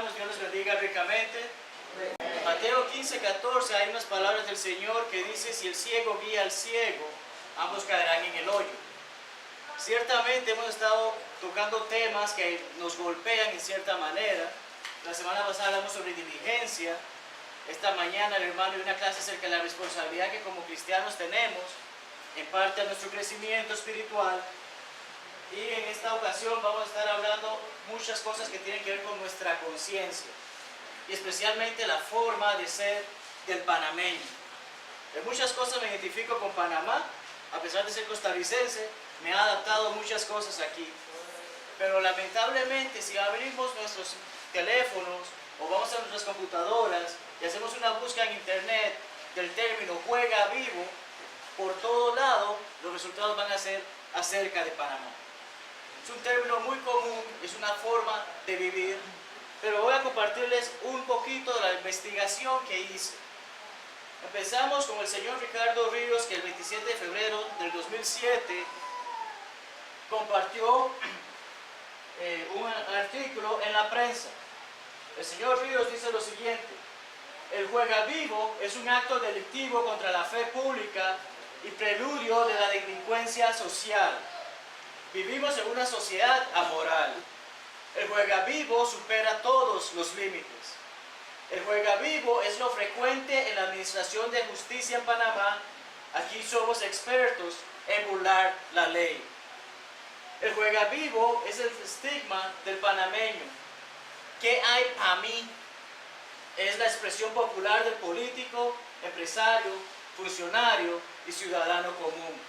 hermanos, Dios les bendiga ricamente. Mateo 15:14 hay unas palabras del Señor que dice: si el ciego guía al ciego, ambos caerán en el hoyo. Ciertamente hemos estado tocando temas que nos golpean en cierta manera. La semana pasada hablamos sobre diligencia. Esta mañana el hermano dio una clase acerca de la responsabilidad que como cristianos tenemos en parte a nuestro crecimiento espiritual. Y en esta ocasión vamos a estar hablando muchas cosas que tienen que ver con nuestra conciencia y especialmente la forma de ser del panameño. En muchas cosas me identifico con Panamá, a pesar de ser costarricense, me ha adaptado a muchas cosas aquí. Pero lamentablemente si abrimos nuestros teléfonos o vamos a nuestras computadoras y hacemos una búsqueda en internet del término juega vivo, por todo lado los resultados van a ser acerca de Panamá. Es un término muy común, es una forma de vivir, pero voy a compartirles un poquito de la investigación que hice. Empezamos con el señor Ricardo Ríos, que el 27 de febrero del 2007 compartió un artículo en la prensa. El señor Ríos dice lo siguiente: el juega vivo es un acto delictivo contra la fe pública y preludio de la delincuencia social. Vivimos en una sociedad amoral. El juega vivo supera todos los límites. El juega vivo es lo frecuente en la administración de justicia en Panamá. Aquí somos expertos en burlar la ley. El juega vivo es el estigma del panameño. ¿Qué hay para mí? Es la expresión popular del político, empresario, funcionario y ciudadano común.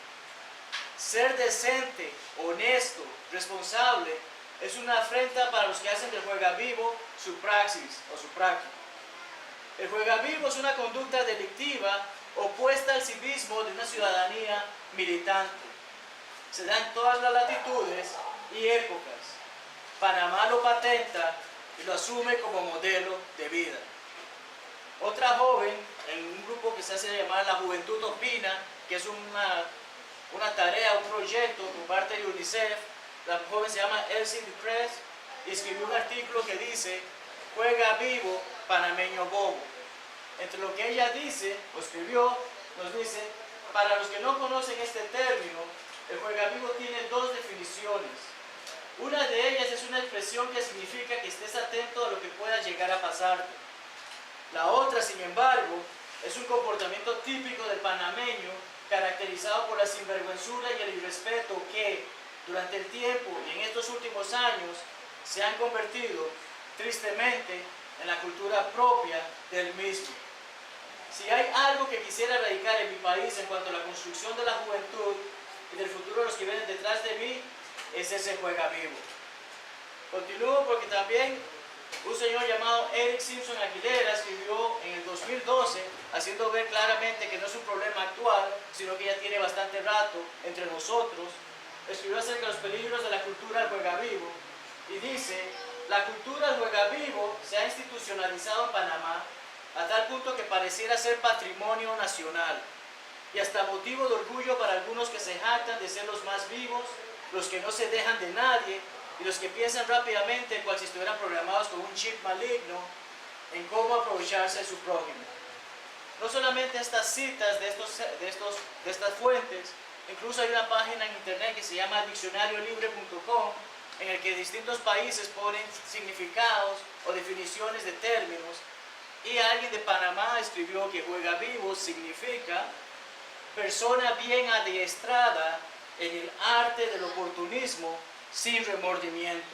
Ser decente, honesto, responsable es una afrenta para los que hacen del juega vivo su praxis o su práctica. El juega vivo es una conducta delictiva opuesta al civismo de una ciudadanía militante. Se da en todas las latitudes y épocas. Panamá lo patenta y lo asume como modelo de vida. Otra joven en un grupo que se hace llamar La Juventud Opina, que es una tarea, un proyecto por parte de UNICEF. La joven se llama Elsie Dupress y escribió un artículo que dice: juega vivo, panameño bobo. Entre lo que ella dice, o escribió, nos dice: para los que no conocen este término, el juega vivo tiene dos definiciones. Una de ellas es una expresión que significa que estés atento a lo que pueda llegar a pasarte. La otra, sin embargo, es un comportamiento típico del panameño, caracterizado por la sinvergüenzura y el irrespeto que, durante el tiempo y en estos últimos años, se han convertido, tristemente, en la cultura propia del mismo. Si hay algo que quisiera erradicar en mi país en cuanto a la construcción de la juventud y del futuro de los que vienen detrás de mí, es ese juega vivo. Continúo porque también un señor llamado Eric Simpson Aguilera escribió en el 2012, haciendo ver claramente que no es un problema actual, sino que ya tiene bastante rato entre nosotros. Escribió acerca de los peligros de la cultura del juega vivo y dice: la cultura del juega vivo se ha institucionalizado en Panamá a tal punto que pareciera ser patrimonio nacional y hasta motivo de orgullo para algunos que se jactan de ser los más vivos, los que no se dejan de nadie y los que piensan rápidamente cual si estuvieran programados con un chip maligno en cómo aprovecharse de su prójimo. No solamente estas citas de estas fuentes, incluso hay una página en internet que se llama diccionariolibre.com, en el que distintos países ponen significados o definiciones de términos, y alguien de Panamá escribió que juega vivo significa persona bien adiestrada en el arte del oportunismo sin remordimiento.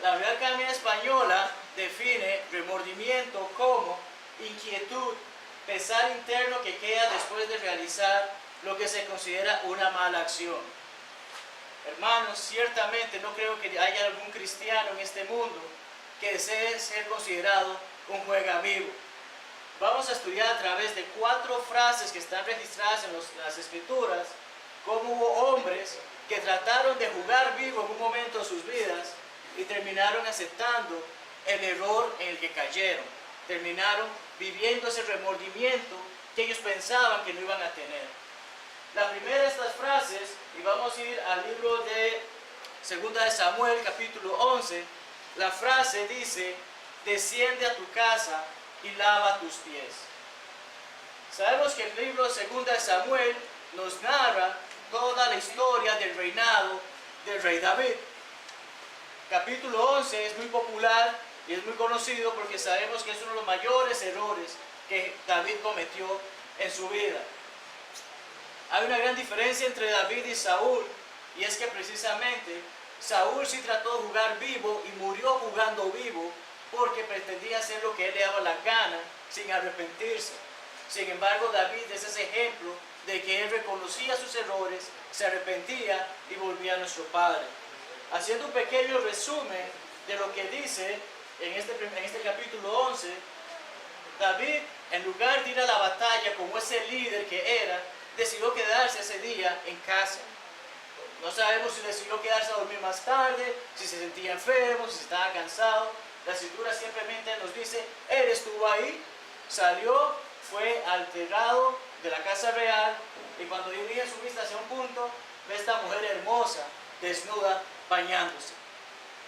La Real Academia Española define remordimiento como inquietud, pesar interno que queda después de realizar lo que se considera una mala acción. Hermanos, ciertamente no creo que haya algún cristiano en este mundo que desee ser considerado un juega vivo. Vamos a estudiar a través de 4 frases que están registradas en las Escrituras, cómo hubo hombres que trataron de jugar vivo en un momento de sus vidas y terminaron aceptando el error en el que cayeron. Terminaron viviendo ese remordimiento que ellos pensaban que no iban a tener. La primera de estas frases, y vamos a ir al libro de 2 de Samuel, capítulo 11, la frase dice, desciende a tu casa y lava tus pies. Sabemos que el libro 2 de Samuel nos narra toda la historia del reinado del rey David. Capítulo 11 es muy popular y es muy conocido porque sabemos que es uno de los mayores errores que David cometió en su vida. Hay una gran diferencia entre David y Saúl, y es que precisamente Saúl sí trató de jugar vivo y murió jugando vivo porque pretendía hacer lo que él le daba la gana sin arrepentirse. Sin embargo, David es ese ejemplo de que él reconocía sus errores, se arrepentía y volvía a nuestro Padre. Haciendo un pequeño resumen de lo que dice en este capítulo 11, David, en lugar de ir a la batalla como ese líder que era, decidió quedarse ese día en casa. No sabemos si decidió quedarse a dormir más tarde, si se sentía enfermo, si estaba cansado. La Escritura simplemente nos dice, él estuvo ahí, salió, fue al terrado de la casa real, y cuando dirige su vista hacia un punto, ve a esta mujer hermosa, desnuda, bañándose.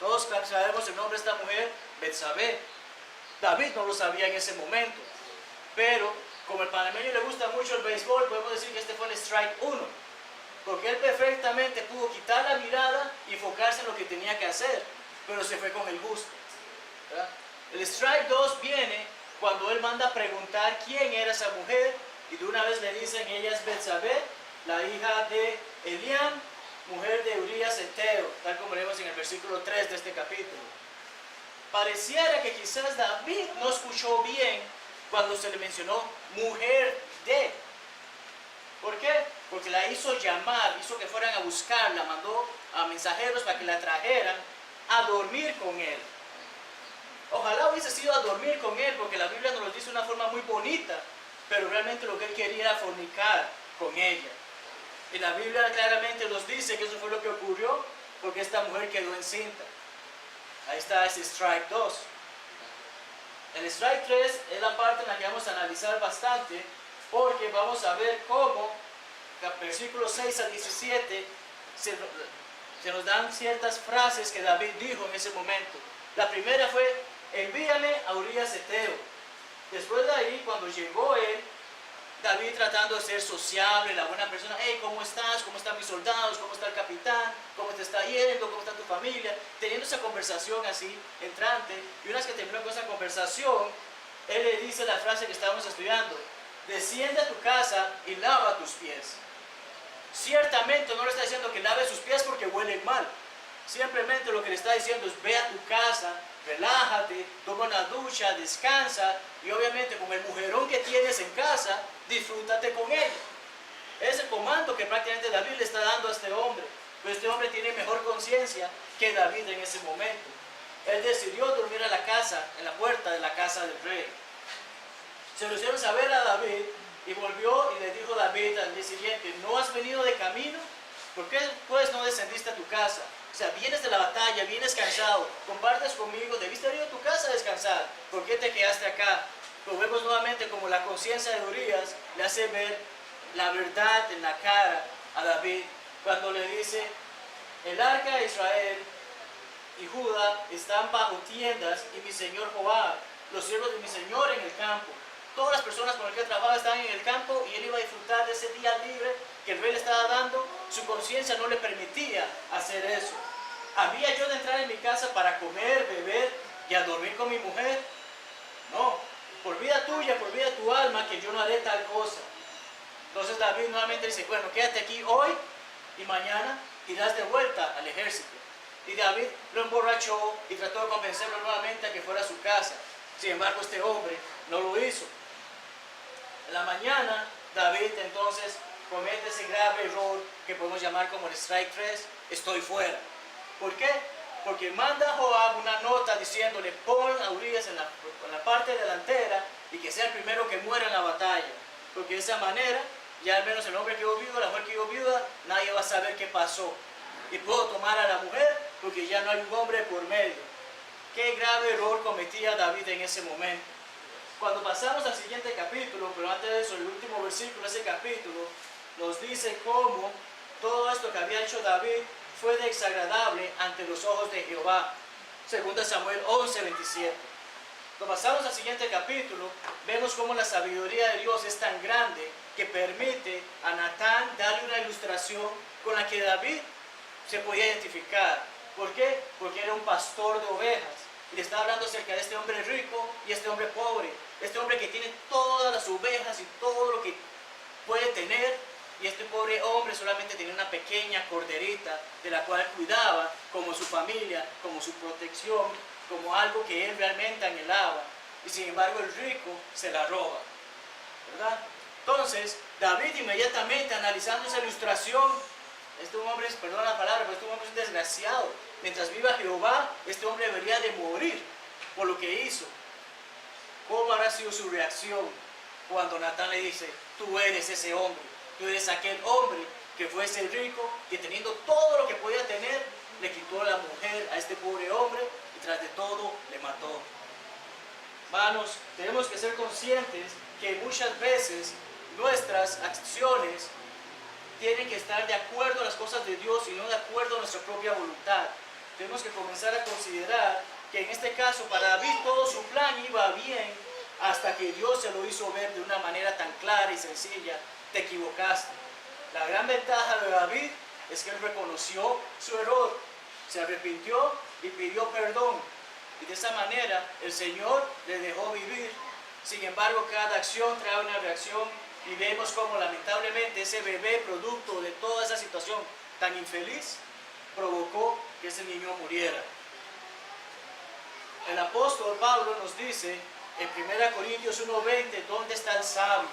Todos sabemos el nombre de esta mujer, Betsabé. David no lo sabía en ese momento, pero como el panameño le gusta mucho el béisbol, podemos decir que este fue el strike 1, porque él perfectamente pudo quitar la mirada y enfocarse en lo que tenía que hacer, pero se fue con el gusto, ¿verdad? El strike 2 viene cuando él manda a preguntar quién era esa mujer, y de una vez le dicen, ella es Betsabé, la hija de Eliam, mujer de Urías Eteo, tal como leemos en el versículo 3 de este capítulo. Pareciera que quizás David no escuchó bien cuando se le mencionó mujer de. ¿Por qué? Porque la hizo llamar, hizo que fueran a buscarla, mandó a mensajeros para que la trajeran a dormir con él. Ojalá hubiese sido a dormir con él, porque la Biblia nos lo dice de una forma muy bonita, pero realmente lo que él quería era fornicar con ella. Y la Biblia claramente nos dice que eso fue lo que ocurrió, porque esta mujer quedó encinta. Ahí está ese strike 2. El strike 3 es la parte en la que vamos a analizar bastante, porque vamos a ver cómo, versículos 6 a 17, se nos dan ciertas frases que David dijo en ese momento. La primera fue, envíame a Urías Eteo. Después de ahí, cuando llegó él, David tratando de ser sociable, la buena persona, hey, ¿cómo estás? ¿Cómo están mis soldados? ¿Cómo está el capitán? ¿Cómo te está yendo? ¿Cómo está tu familia? Teniendo esa conversación así, entrante, y una vez que terminó con esa conversación, él le dice la frase que estábamos estudiando, desciende a tu casa y lava tus pies. Ciertamente no le está diciendo que lave sus pies porque huelen mal, simplemente lo que le está diciendo es, ve a tu casa, relájate, toma una ducha, descansa, y obviamente con el mujerón que tienes en casa, disfrútate con ella. Es el comando que prácticamente David le está dando a este hombre, pero este hombre tiene mejor conciencia que David en ese momento. Él decidió dormir a la casa, en la puerta de la casa del rey. Se lo hicieron saber a David, y volvió y le dijo David al día siguiente, ¿no has venido de camino? ¿Por qué pues no descendiste a tu casa? O sea, vienes de la batalla, vienes cansado, compartes conmigo, debiste haber ido a tu casa a descansar. ¿Por qué te quedaste acá? Lo vemos nuevamente como la conciencia de Urías le hace ver la verdad en la cara a David cuando le dice, el arca de Israel y Judá están bajo tiendas y mi señor Joab, los siervos de mi señor en el campo. Todas las personas con las que él trabajaba estaban en el campo y él iba a disfrutar de ese día libre que el rey le estaba dando. Su conciencia no le permitía hacer eso. ¿Había yo de entrar en mi casa para comer, beber y a dormir con mi mujer? No, por vida tuya, por vida de tu alma, que yo no haré tal cosa. Entonces David nuevamente dice, bueno, quédate aquí hoy y mañana irás de vuelta al ejército. Y David lo emborrachó y trató de convencerlo nuevamente a que fuera a su casa. Sin embargo, este hombre no lo hizo. En la mañana, David entonces comete ese grave error que podemos llamar como el strike 3, estoy fuera. ¿Por qué? Porque manda a Joab una nota diciéndole, pon a Urías en la parte delantera y que sea el primero que muera en la batalla. Porque de esa manera, ya al menos el hombre quedó viudo, la mujer quedó viuda, nadie va a saber qué pasó. Y puedo tomar a la mujer porque ya no hay un hombre por medio. Qué grave error cometía David en ese momento. Cuando pasamos al siguiente capítulo, pero antes de eso, el último versículo de ese capítulo, nos dice cómo todo esto que había hecho David fue desagradable ante los ojos de Jehová. 2 Samuel 11:27. Cuando pasamos al siguiente capítulo, vemos cómo la sabiduría de Dios es tan grande que permite a Natán darle una ilustración con la que David se podía identificar. ¿Por qué? Porque era un pastor de ovejas. Y le estaba hablando acerca de este hombre rico y este hombre pobre. Este hombre que tiene todas las ovejas y todo lo que puede tener. Y este pobre hombre solamente tenía una pequeña corderita de la cual cuidaba como su familia, como su protección, como algo que él realmente anhelaba. Y sin embargo el rico se la roba, ¿verdad? Entonces David inmediatamente analizando esa ilustración, este hombre, perdón la palabra, pero este hombre es un desgraciado. Mientras viva Jehová, este hombre debería de morir por lo que hizo. ¿Cómo habrá sido su reacción cuando Natán le dice, tú eres ese hombre, tú eres aquel hombre que fue ese rico, que teniendo todo lo que podía tener, le quitó a la mujer a este pobre hombre y tras de todo le mató? Hermanos, tenemos que ser conscientes que muchas veces nuestras acciones tienen que estar de acuerdo a las cosas de Dios y no de acuerdo a nuestra propia voluntad. Tenemos que comenzar a considerar que en este caso para David todo su plan iba bien hasta que Dios se lo hizo ver de una manera tan clara y sencilla. Te equivocaste. La gran ventaja de David es que él reconoció su error, se arrepintió y pidió perdón. Y de esa manera el Señor le dejó vivir. Sin embargo, cada acción trae una reacción y vemos como lamentablemente ese bebé, producto de toda esa situación tan infeliz, provocó que ese niño muriera. El apóstol Pablo nos dice en 1 Corintios 1:20, ¿dónde está el sabio?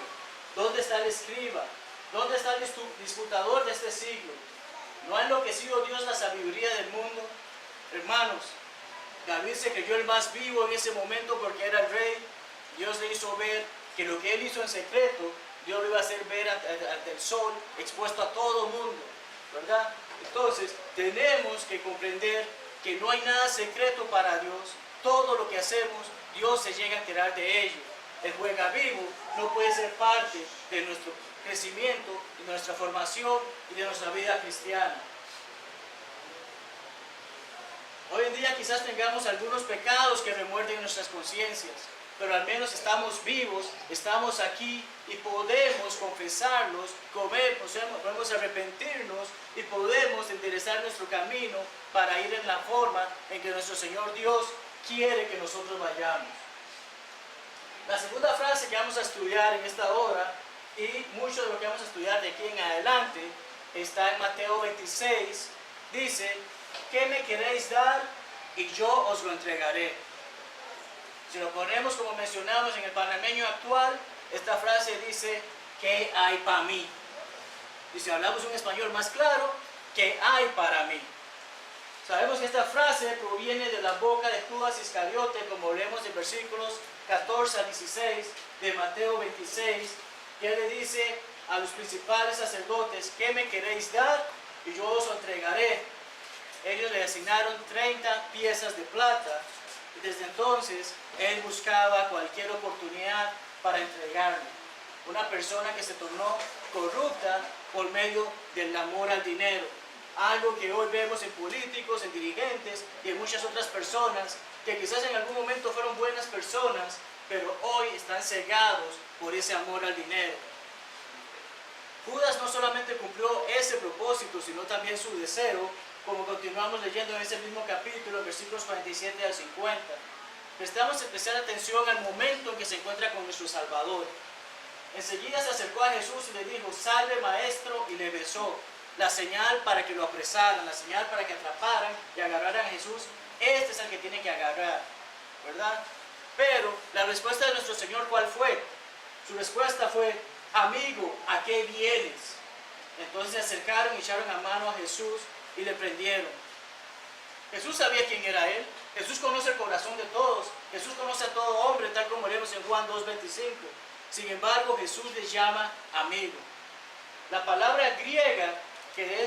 ¿Dónde está el escriba? ¿Dónde está el disputador de este siglo? ¿No ha enloquecido Dios la sabiduría del mundo? Hermanos, David se creyó el más vivo en ese momento porque era el rey. Dios le hizo ver que lo que él hizo en secreto, Dios lo iba a hacer ver ante el sol, expuesto a todo el mundo, ¿verdad? Entonces, tenemos que comprender que no hay nada secreto para Dios. Todo lo que hacemos, Dios se llega a enterar de ello. El juega vivo no puede ser parte de nuestro crecimiento, de nuestra formación y de nuestra vida cristiana. Hoy en día quizás tengamos algunos pecados que remuerden nuestras conciencias, pero al menos estamos vivos, estamos aquí y podemos confesarlos, podemos arrepentirnos y podemos enderezar nuestro camino para ir en la forma en que nuestro Señor Dios quiere que nosotros vayamos. La segunda frase que vamos a estudiar en esta hora y mucho de lo que vamos a estudiar de aquí en adelante está en Mateo 26, dice, ¿qué me queréis dar? Y yo os lo entregaré. Si lo ponemos como mencionamos en el panameño actual, esta frase dice, ¿qué hay para mí? Y si hablamos un español más claro, ¿qué hay para mí? Sabemos que esta frase proviene de la boca de Judas Iscariote, como leemos en versículos 14 a 16 de Mateo 26, que le dice a los principales sacerdotes, ¿qué me queréis dar? Y yo os lo entregaré. Ellos le asignaron 30 piezas de plata y desde entonces él buscaba cualquier oportunidad para entregarle. Una persona que se tornó corrupta por medio del amor al dinero. Algo que hoy vemos en políticos, en dirigentes y en muchas otras personas que quizás en algún momento fueron buenas personas, pero hoy están cegados por ese amor al dinero. Judas no solamente cumplió ese propósito, sino también su deseo, como continuamos leyendo en ese mismo capítulo, versículos 47 al 50. Prestamos especial atención al momento en que se encuentra con nuestro Salvador. Enseguida se acercó a Jesús y le dijo, salve maestro, y le besó. La señal para que lo apresaran, la señal para que atraparan y agarraran a Jesús, este es el que tiene que agarrar, ¿verdad? Pero la respuesta de nuestro Señor, ¿cuál fue? Su respuesta fue, amigo, ¿a qué vienes? Entonces se acercaron y echaron a mano a Jesús y le prendieron. Jesús sabía quién era él. Jesús conoce el corazón de todos. Jesús conoce a todo hombre, tal como leemos en Juan 2:25. Sin embargo, Jesús les llama amigo. La palabra griega que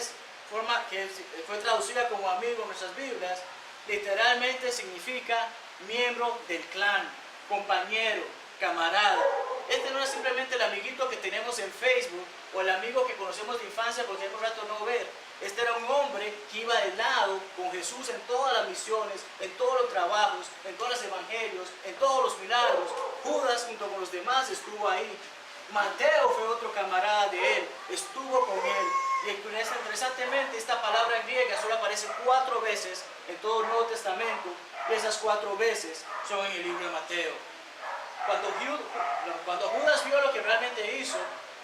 fue traducida como amigo en nuestras Biblias, literalmente significa miembro del clan, compañero, camarada. Este no es simplemente el amiguito que tenemos en Facebook o el amigo que conocemos de infancia porque tenemos rato no ver. Este era un hombre que iba de lado con Jesús en todas las misiones, en todos los trabajos, en todos los evangelios, en todos los milagros. Judas junto con los demás estuvo ahí. Mateo fue otro camarada de él, estuvo con él. Y interesantemente esta palabra griega solo aparece 4 veces en todo el Nuevo Testamento, y esas 4 veces son en el libro de Mateo. Cuando Judas vio lo que realmente hizo,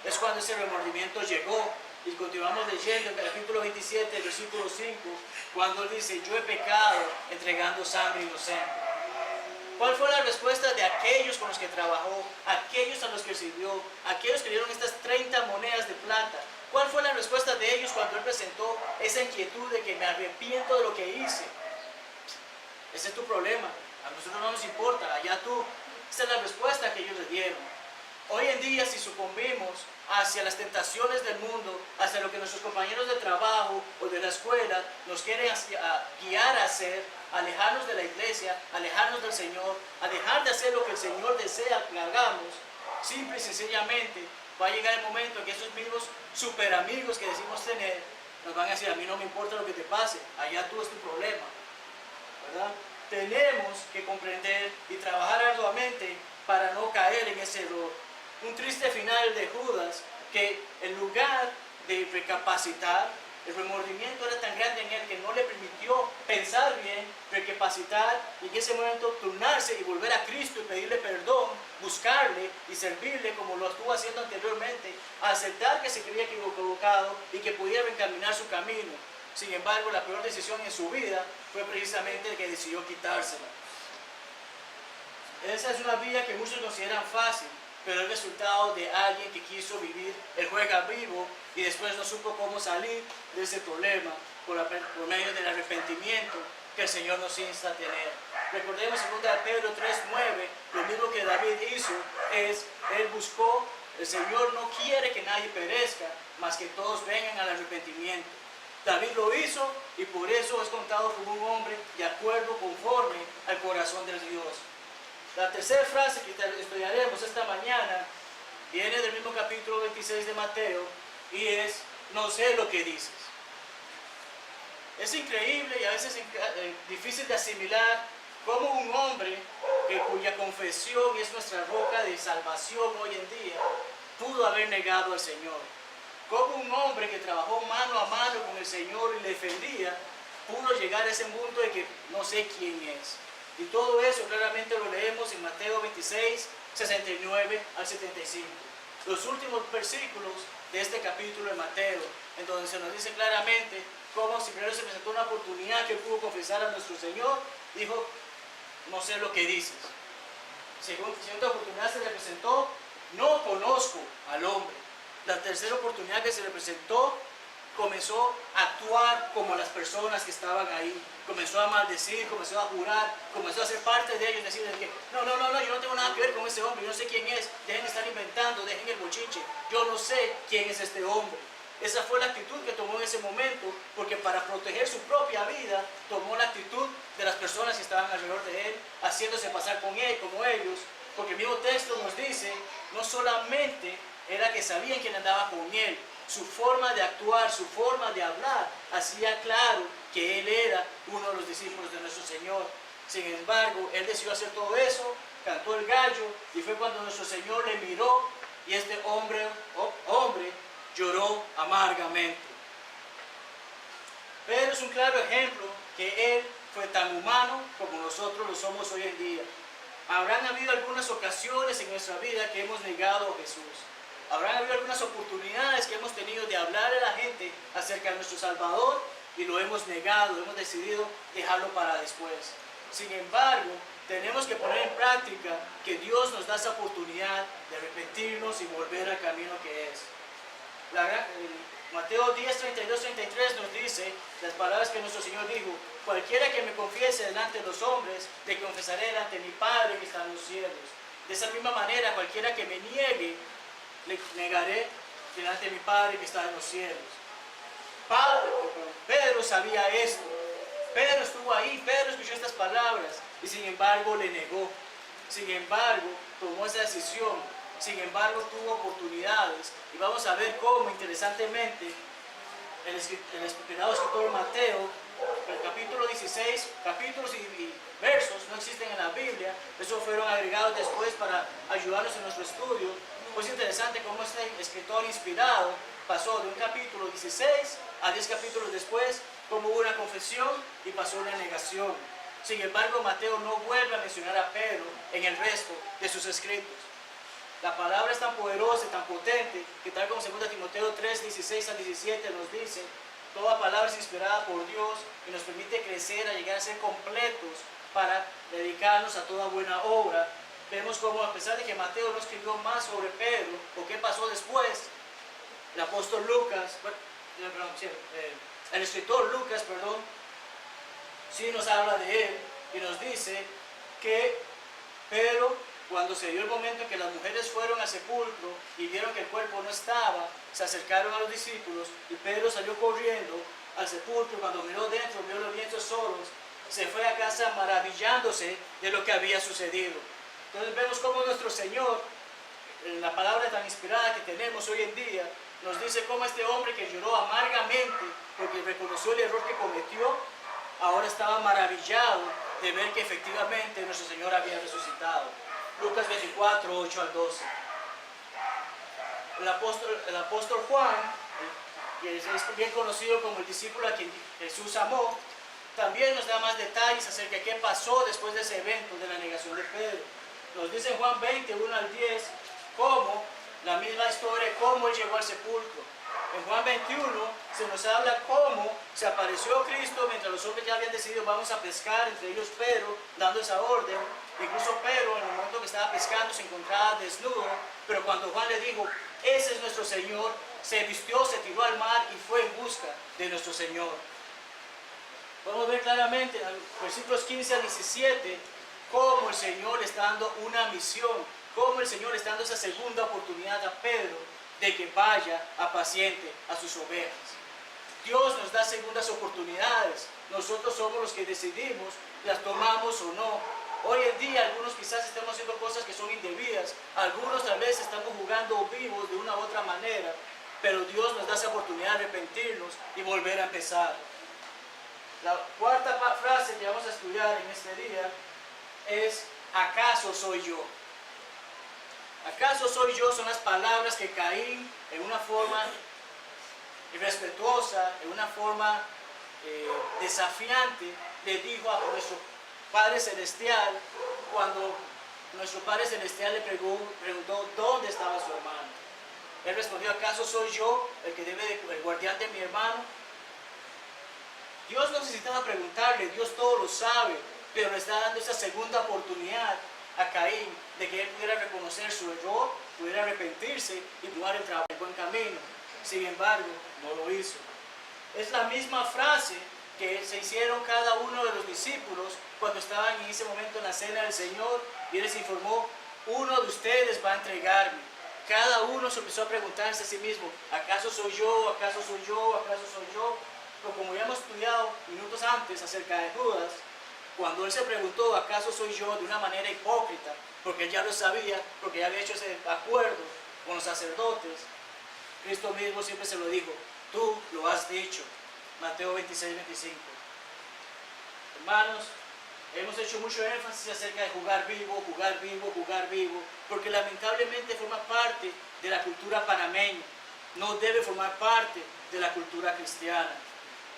es cuando ese remordimiento llegó. Y continuamos leyendo en el capítulo 27, versículo 5, cuando él dice: yo he pecado entregando sangre inocente. ¿Cuál fue la respuesta de aquellos con los que trabajó, aquellos a los que sirvió, aquellos que dieron estas 30 monedas de plata? ¿Cuál fue la respuesta de ellos cuando él presentó esa inquietud de que me arrepiento de lo que hice? Ese es tu problema, a nosotros no nos importa, allá tú. Esa es la respuesta que ellos le dieron. Hoy en día, si sucumbimos hacia las tentaciones del mundo, hacia lo que nuestros compañeros de trabajo o de la escuela nos quieren guiar a hacer, alejarnos de la iglesia, alejarnos del Señor, a dejar de hacer lo que el Señor desea que hagamos, simple y sencillamente va a llegar el momento en que esos mismos super amigos que decimos tener nos van a decir: a mí no me importa lo que te pase, allá tú es tu problema, ¿verdad? Tenemos que comprender y trabajar arduamente para no caer en ese error. Un triste final de Judas, que en lugar de recapacitar, el remordimiento era tan grande en él que no le permitió pensar bien, recapacitar y en ese momento turnarse y volver a Cristo y pedirle perdón, buscarle y servirle como lo estuvo haciendo anteriormente, aceptar que se creía equivocado y que pudiera encaminar su camino. Sin embargo, la peor decisión en su vida fue precisamente el que decidió quitársela. Esa es una vida que muchos consideran fácil, pero es el resultado de alguien que quiso vivir el juego vivo y después no supo cómo salir de ese problema por medio del arrepentimiento que el Señor nos insta a tener. Recordemos en 2 Pedro 3:9, lo mismo que David hizo es, él buscó, el Señor no quiere que nadie perezca, mas que todos vengan al arrepentimiento. David lo hizo y por eso es contado como un hombre de acuerdo, conforme al corazón de Dios. La tercera frase que estudiaremos esta mañana viene del mismo capítulo 26 de Mateo y es: no sé lo que dices. Es increíble y a veces difícil de asimilar cómo un hombre cuya confesión es nuestra roca de salvación hoy en día pudo haber negado al Señor. Cómo un hombre que trabajó mano a mano con el Señor y le defendía pudo llegar a ese punto de que no sé quién es. Y todo eso claramente lo leemos en Mateo 26, 69 al 75. Los últimos versículos de este capítulo de Mateo, en donde se nos dice claramente cómo si primero se presentó una oportunidad que él pudo confesar a nuestro Señor, dijo: no sé lo que dices. Segunda oportunidad se le presentó: no conozco al hombre. La tercera oportunidad que se le presentó, comenzó a actuar como las personas que estaban ahí, comenzó a maldecir, comenzó a jurar, comenzó a ser parte de ellos, decirles que no, yo no tengo nada que ver con ese hombre, yo no sé quién es, dejen de estar inventando, dejen el bochinche, yo no sé quién es este hombre. Esa fue la actitud que tomó en ese momento, porque para proteger su propia vida, tomó la actitud de las personas que estaban alrededor de él, haciéndose pasar con él, como ellos, porque el mismo texto nos dice, no solamente era que sabían quién andaba con él, su forma de actuar, su forma de hablar, hacía claro que él era uno de los discípulos de nuestro Señor. Sin embargo, él decidió hacer todo eso, cantó el gallo, y fue cuando nuestro Señor le miró, y este hombre lloró amargamente. Pero es un claro ejemplo que él fue tan humano como nosotros lo somos hoy en día. Habrán habido algunas ocasiones en nuestra vida que hemos negado a Jesús. Habrán habido algunas oportunidades que hemos tenido de hablar a la gente acerca de nuestro Salvador y lo hemos negado, hemos decidido dejarlo para después. Sin embargo, tenemos que poner en práctica que Dios nos da esa oportunidad de arrepentirnos y volver al camino que es. Mateo 10, 32, 33 nos dice las palabras que nuestro Señor dijo: cualquiera que me confiese delante de los hombres, le confesaré delante de mi Padre que está en los cielos. De esa misma manera, cualquiera que me niegue, le negaré delante de mi Padre que está en los cielos. Pedro sabía esto. Pedro estuvo ahí, Pedro escuchó estas palabras y sin embargo le negó. Sin embargo, tomó esa decisión sin embargo tuvo oportunidades. Y vamos a ver cómo, interesantemente, el inspirado escritor Mateo, el capítulo 16, capítulos y versos no existen en la Biblia, esos fueron agregados después para ayudarnos en nuestro estudio. Pues es interesante cómo este escritor inspirado pasó de un capítulo 16 a 10 capítulos después, como hubo una confesión y pasó una negación. Sin embargo, Mateo no vuelve a mencionar a Pedro en el resto de sus escritos. La palabra es tan poderosa y tan potente que, tal como 2 Timoteo 3, 16 a 17 nos dice, toda palabra es inspirada por Dios y nos permite crecer a llegar a ser completos para dedicarnos a toda buena obra. Vemos como, a pesar de que Mateo no escribió más sobre Pedro o qué pasó después, el apóstol Lucas, el escritor Lucas, sí nos habla de él y nos dice que Pedro, cuando se dio el momento en que las mujeres fueron al sepulcro y vieron que el cuerpo no estaba, se acercaron a los discípulos y Pedro salió corriendo al sepulcro. Cuando miró dentro, vio los lienzos solos, se fue a casa maravillándose de lo que había sucedido. Entonces vemos cómo nuestro Señor, en la palabra tan inspirada que tenemos hoy en día, nos dice cómo este hombre que lloró amargamente porque reconoció el error que cometió, ahora estaba maravillado de ver que efectivamente nuestro Señor había resucitado. Lucas 24, 8 al 12. El apóstol Juan, que es bien conocido como el discípulo a quien Jesús amó, también nos da más detalles acerca de qué pasó después de ese evento de la negación de Pedro. Nos dice en Juan 20, 1 al 10, cómo, la misma historia, cómo él llegó al sepulcro. En Juan 21 se nos habla cómo se apareció Cristo mientras los hombres ya habían decidido vamos a pescar, entre ellos Pedro, dando esa orden. Incluso Pedro, en el momento que estaba pescando, se encontraba desnudo, pero cuando Juan le dijo, ese es nuestro Señor, se vistió, se tiró al mar y fue en busca de nuestro Señor. Podemos ver claramente en los versículos 15 al 17 cómo el Señor le está dando una misión, cómo el Señor le está dando esa segunda oportunidad a Pedro de que vaya apaciente a sus ovejas. Dios nos da segundas oportunidades, nosotros somos los que decidimos, las tomamos o no. Hoy en día algunos quizás estamos haciendo cosas que son indebidas, algunos tal vez estamos jugando vivos de una u otra manera, pero Dios nos da esa oportunidad de arrepentirnos y volver a empezar. La cuarta frase que vamos a estudiar en este día es, ¿acaso soy yo? ¿Acaso soy yo? Son las palabras que Caín, en una forma irrespetuosa, en una forma desafiante, le dijo a nuestro Padre Celestial, cuando nuestro Padre Celestial le preguntó dónde estaba su hermano. Él respondió, ¿acaso soy yo el guardián de mi hermano? Dios no necesitaba preguntarle, Dios todo lo sabe, pero le está dando esa segunda oportunidad a Caín de que él pudiera reconocer su error, pudiera arrepentirse y tomar el buen camino. Sin embargo, no lo hizo. Es la misma frase que se hicieron cada uno de los discípulos cuando estaban en ese momento en la cena del Señor y Él les informó, uno de ustedes va a entregarme. Cada uno se empezó a preguntarse a sí mismo, ¿acaso soy yo? ¿Acaso soy yo? ¿Acaso soy yo? Pero como ya hemos estudiado minutos antes acerca de Judas, cuando él se preguntó, ¿acaso soy yo? De una manera hipócrita, porque él ya lo sabía, porque ya había hecho ese acuerdo con los sacerdotes, Cristo mismo siempre se lo dijo, tú lo has dicho. Mateo 26, 25. Hermanos, hemos hecho mucho énfasis acerca de jugar vivo, jugar vivo, jugar vivo, porque lamentablemente forma parte de la cultura panameña, no debe formar parte de la cultura cristiana.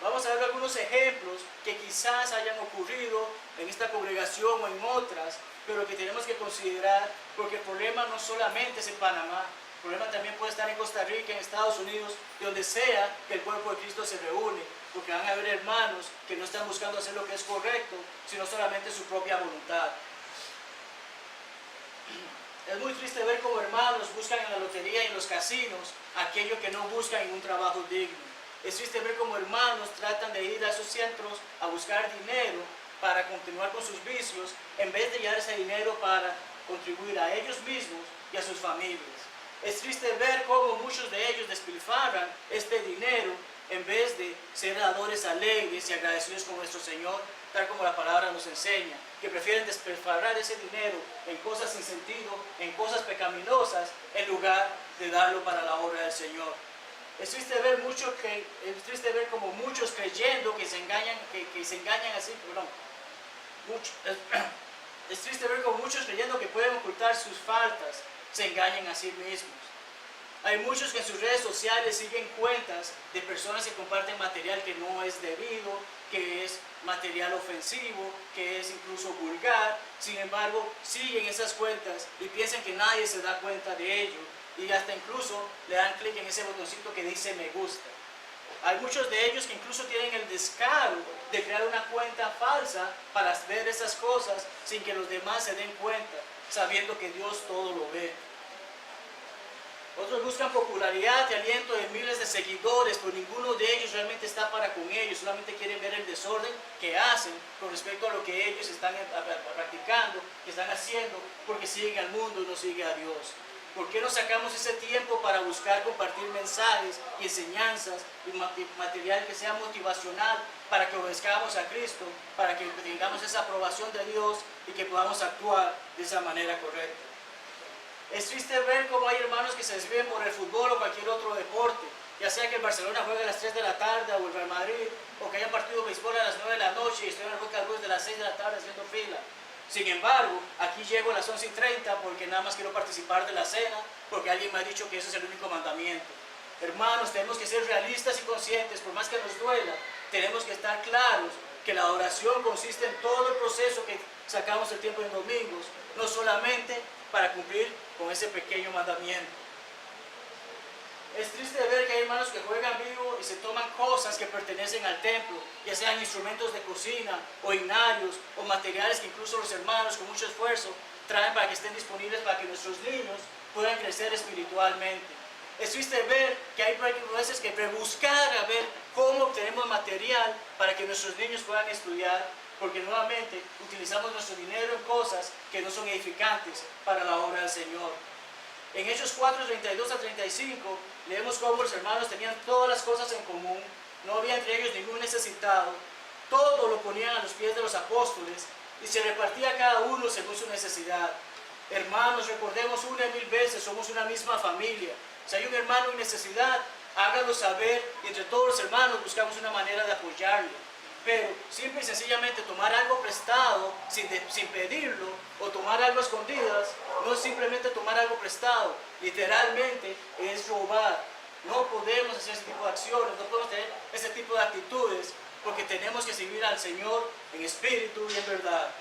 Vamos a ver algunos ejemplos que quizás hayan ocurrido en esta congregación o en otras, pero que tenemos que considerar, porque el problema no solamente es en Panamá, el problema también puede estar en Costa Rica, en Estados Unidos, donde sea que el cuerpo de Cristo se reúne, porque van a haber hermanos que no están buscando hacer lo que es correcto, sino solamente su propia voluntad. Es muy triste ver cómo hermanos buscan en la lotería y en los casinos aquello que no buscan en un trabajo digno. Es triste ver cómo hermanos tratan de ir a esos centros a buscar dinero para continuar con sus vicios, en vez de llevar ese dinero para contribuir a ellos mismos y a sus familias. Es triste ver cómo muchos de ellos despilfarran este dinero en vez de ser dadores alegres y agradecidos con nuestro Señor, tal como la palabra nos enseña, que prefieren despilfarrar ese dinero en cosas sin sentido, en cosas pecaminosas, en lugar de darlo para la obra del Señor. Es triste ver como muchos creyendo que se engañan, que se engañan así, perdón. Es triste ver como muchos creyendo que pueden ocultar sus faltas, se engañan a sí mismos. Hay muchos que en sus redes sociales siguen cuentas de personas que comparten material que no es debido, que es material ofensivo, que es incluso vulgar. Sin embargo, siguen esas cuentas y piensan que nadie se da cuenta de ello. Y hasta incluso le dan clic en ese botoncito que dice me gusta. Hay muchos de ellos que incluso tienen el descaro de crear una cuenta falsa para ver esas cosas sin que los demás se den cuenta, sabiendo que Dios todo lo ve. Otros buscan popularidad y aliento de miles de seguidores, pero ninguno de ellos realmente está para con ellos, solamente quieren ver el desorden que hacen con respecto a lo que ellos están practicando, que están haciendo, porque siguen al mundo y no siguen a Dios. ¿Por qué no sacamos ese tiempo para buscar compartir mensajes y enseñanzas y material que sea motivacional para que obedezcamos a Cristo, para que tengamos esa aprobación de Dios y que podamos actuar de esa manera correcta? Es triste ver cómo hay hermanos que se desvían por el fútbol o cualquier otro deporte, ya sea que el Barcelona juegue a las 3 de la tarde o el Real Madrid, o que haya partido de béisbol a las 9 de la noche y estoy en el Roca Cruz de las 6 de la tarde haciendo fila. Sin embargo, aquí llego a las 11:30 porque nada más quiero participar de la cena, porque alguien me ha dicho que eso es el único mandamiento. Hermanos, tenemos que ser realistas y conscientes, por más que nos duela, tenemos que estar claros que la adoración consiste en todo el proceso que sacamos el tiempo en domingos, no solamente para cumplir con ese pequeño mandamiento. Es triste ver que hay hermanos que juegan vivo y se toman cosas que pertenecen al templo, ya sean instrumentos de cocina o himnarios o materiales que incluso los hermanos con mucho esfuerzo traen para que estén disponibles para que nuestros niños puedan crecer espiritualmente. Es triste ver que hay veces que buscar a ver cómo obtenemos material para que nuestros niños puedan estudiar, porque nuevamente utilizamos nuestro dinero en cosas que no son edificantes para la obra del Señor. En Hechos 4, 32 a 35, leemos cómo los hermanos tenían todas las cosas en común, no había entre ellos ningún necesitado, todo lo ponían a los pies de los apóstoles y se repartía cada uno según su necesidad. Hermanos, recordemos una y mil veces, somos una misma familia. Si hay un hermano en necesidad, hágalo saber y entre todos los hermanos buscamos una manera de apoyarlo. Pero simple y sencillamente tomar algo prestado sin pedirlo o tomar algo a escondidas no es simplemente tomar algo prestado, literalmente es robar. No podemos hacer ese tipo de acciones, no podemos tener ese tipo de actitudes porque tenemos que seguir al Señor en espíritu y en verdad.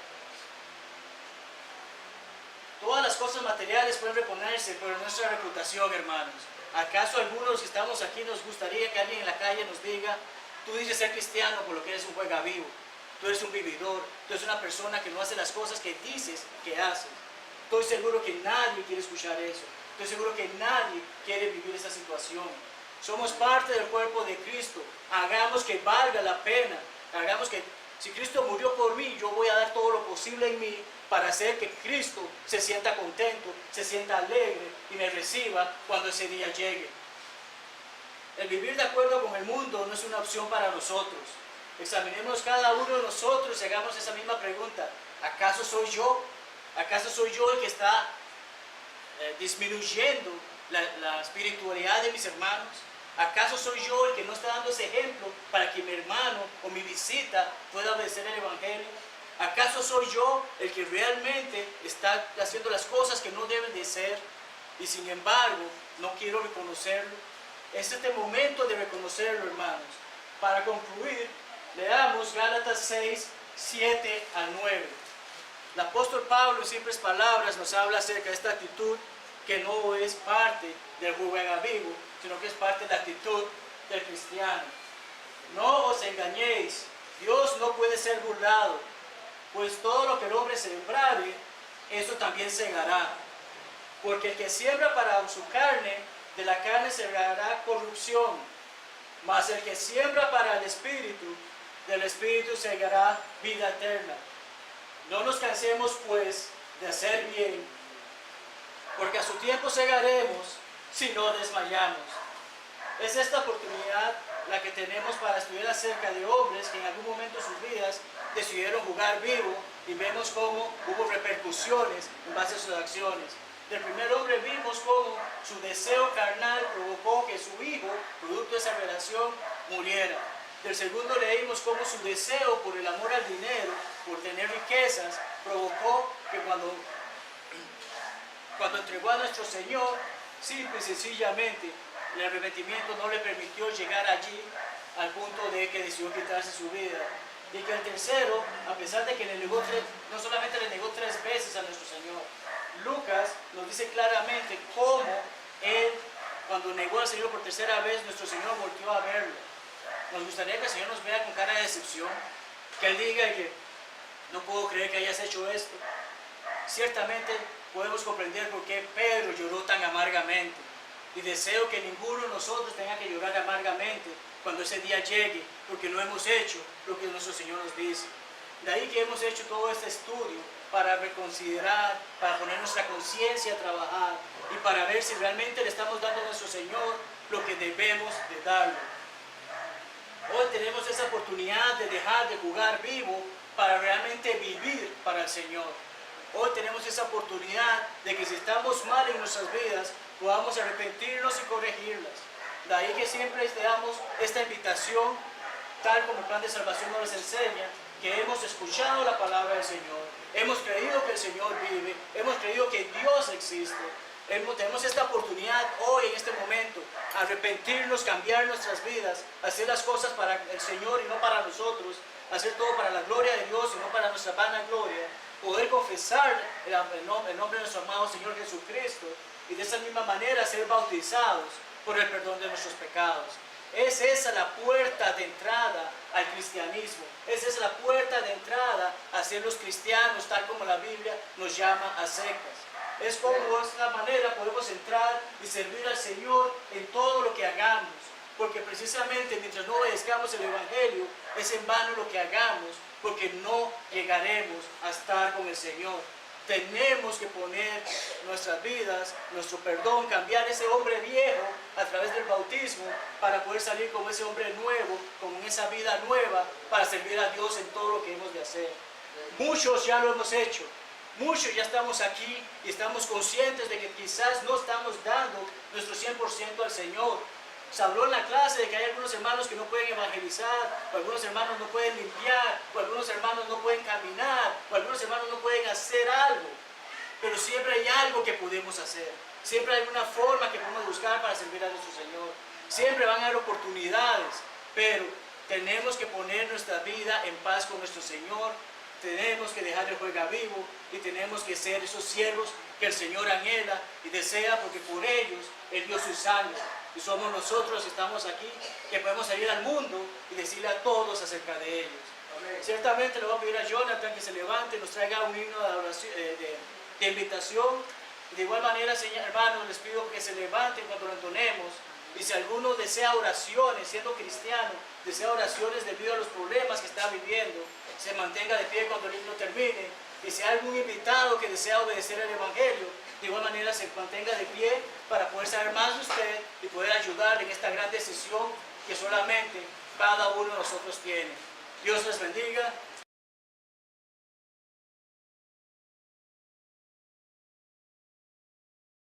Todas las cosas materiales pueden reponerse, pero nuestra reputación, hermanos. ¿Acaso algunos que estamos aquí nos gustaría que alguien en la calle nos diga: tú dices ser cristiano por lo que eres un juega vivo, tú eres un vividor, tú eres una persona que no hace las cosas que dices que haces? Estoy seguro que nadie quiere escuchar eso. Estoy seguro que nadie quiere vivir esa situación. Somos parte del cuerpo de Cristo. Hagamos que valga la pena. Hagamos que, si Cristo murió por mí, yo voy a dar todo lo posible en mí para hacer que Cristo se sienta contento, se sienta alegre y me reciba cuando ese día llegue. El vivir de acuerdo con el mundo no es una opción para nosotros. Examinemos cada uno de nosotros y hagamos esa misma pregunta. ¿Acaso soy yo? ¿Acaso soy yo el que está disminuyendo la espiritualidad de mis hermanos? ¿Acaso soy yo el que no está dando ese ejemplo para que mi hermano o mi visita pueda obedecer el Evangelio? ¿Acaso soy yo el que realmente está haciendo las cosas que no deben de ser y sin embargo no quiero reconocerlo? Es este momento de reconocerlo, hermanos. Para concluir, leamos Gálatas 6, 7 al 9. El apóstol Pablo en simples palabras nos habla acerca de esta actitud que no es parte del juega vivo, sino que es parte de la actitud del cristiano. No os engañéis, Dios no puede ser burlado, pues todo lo que el hombre sembrare, eso también segará. Porque el que siembra para su carne, de la carne segará corrupción, mas el que siembra para el Espíritu, del Espíritu segará vida eterna. No nos cansemos pues de hacer bien, porque a su tiempo segaremos si no desmayamos. Es esta oportunidad la que tenemos para estudiar acerca de hombres que en algún momento de sus vidas decidieron jugar vivo y vemos cómo hubo repercusiones en base a sus acciones. Del primer hombre vimos cómo su deseo carnal provocó que su hijo, producto de esa relación, muriera. Del segundo leímos cómo su deseo por el amor al dinero, por tener riquezas, provocó que cuando entregó a nuestro Señor, simple y sencillamente, el arrepentimiento no le permitió llegar allí al punto de que decidió quitarse su vida. Y que el tercero, a pesar de que le negó no solamente le negó 3 veces a nuestro Señor, Lucas nos dice claramente cómo él, cuando negó al Señor por 3ª vez, nuestro Señor volvió a verlo. Nos gustaría que el Señor nos vea con cara de decepción, que Él diga que no puedo creer que hayas hecho esto. Ciertamente podemos comprender por qué Pedro lloró tan amargamente. Y deseo que ninguno de nosotros tenga que llorar amargamente cuando ese día llegue, porque no hemos hecho lo que nuestro Señor nos dice. De ahí que hemos hecho todo este estudio para reconsiderar, para poner nuestra conciencia a trabajar y para ver si realmente le estamos dando a nuestro Señor lo que debemos de darle. Hoy tenemos esa oportunidad de dejar de jugar vivo para realmente vivir para el Señor. Hoy tenemos esa oportunidad de que si estamos mal en nuestras vidas, podamos arrepentirnos y corregirlas. De ahí que siempre les damos esta invitación, tal como el plan de salvación nos les enseña, que hemos escuchado la palabra del Señor, hemos creído que el Señor vive, hemos creído que Dios existe. Tenemos esta oportunidad hoy, en este momento, arrepentirnos, cambiar nuestras vidas, hacer las cosas para el Señor y no para nosotros, hacer todo para la gloria de Dios y no para nuestra vana gloria, poder confesar el nombre de nuestro amado Señor Jesucristo y de esa misma manera ser bautizados por el perdón de nuestros pecados. Es esa la puerta de entrada al cristianismo. Esa es la puerta de entrada a ser los cristianos, tal como la Biblia nos llama a secas. Es como de esta manera podemos entrar y servir al Señor en todo lo que hagamos. Porque precisamente mientras no obedezcamos el Evangelio, es en vano lo que hagamos, porque no llegaremos a estar con el Señor. Tenemos que poner nuestras vidas, nuestro perdón, cambiar ese hombre viejo a través del bautismo para poder salir como ese hombre nuevo, con esa vida nueva, para servir a Dios en todo lo que hemos de hacer. Muchos ya lo hemos hecho, muchos ya estamos aquí y estamos conscientes de que quizás no estamos dando nuestro 100% al Señor. Se habló en la clase de que hay algunos hermanos que no pueden evangelizar, o algunos hermanos no pueden limpiar, o algunos hermanos no pueden caminar, o algunos hermanos no pueden hacer algo. Pero siempre hay algo que podemos hacer. Siempre hay una forma que podemos buscar para servir a nuestro Señor. Siempre van a haber oportunidades, pero tenemos que poner nuestra vida en paz con nuestro Señor. Tenemos que dejar el juego vivo y tenemos que ser esos siervos que el Señor anhela y desea, porque por ellos Él dio su sangre. Y somos nosotros que estamos aquí, que podemos salir al mundo y decirle a todos acerca de ellos. Amén. Ciertamente le voy a pedir a Jonathan que se levante y nos traiga un himno de, oración, de invitación. De igual manera, hermanos, les pido que se levanten cuando lo entonemos. Y si alguno desea oraciones, siendo cristiano, desea oraciones debido a los problemas que está viviendo, se mantenga de pie cuando el himno termine. Y si hay algún invitado que desea obedecer el Evangelio, de igual manera se mantenga de pie para poder saber más de usted y poder ayudar en esta gran decisión que solamente cada uno de nosotros tiene. Dios les bendiga.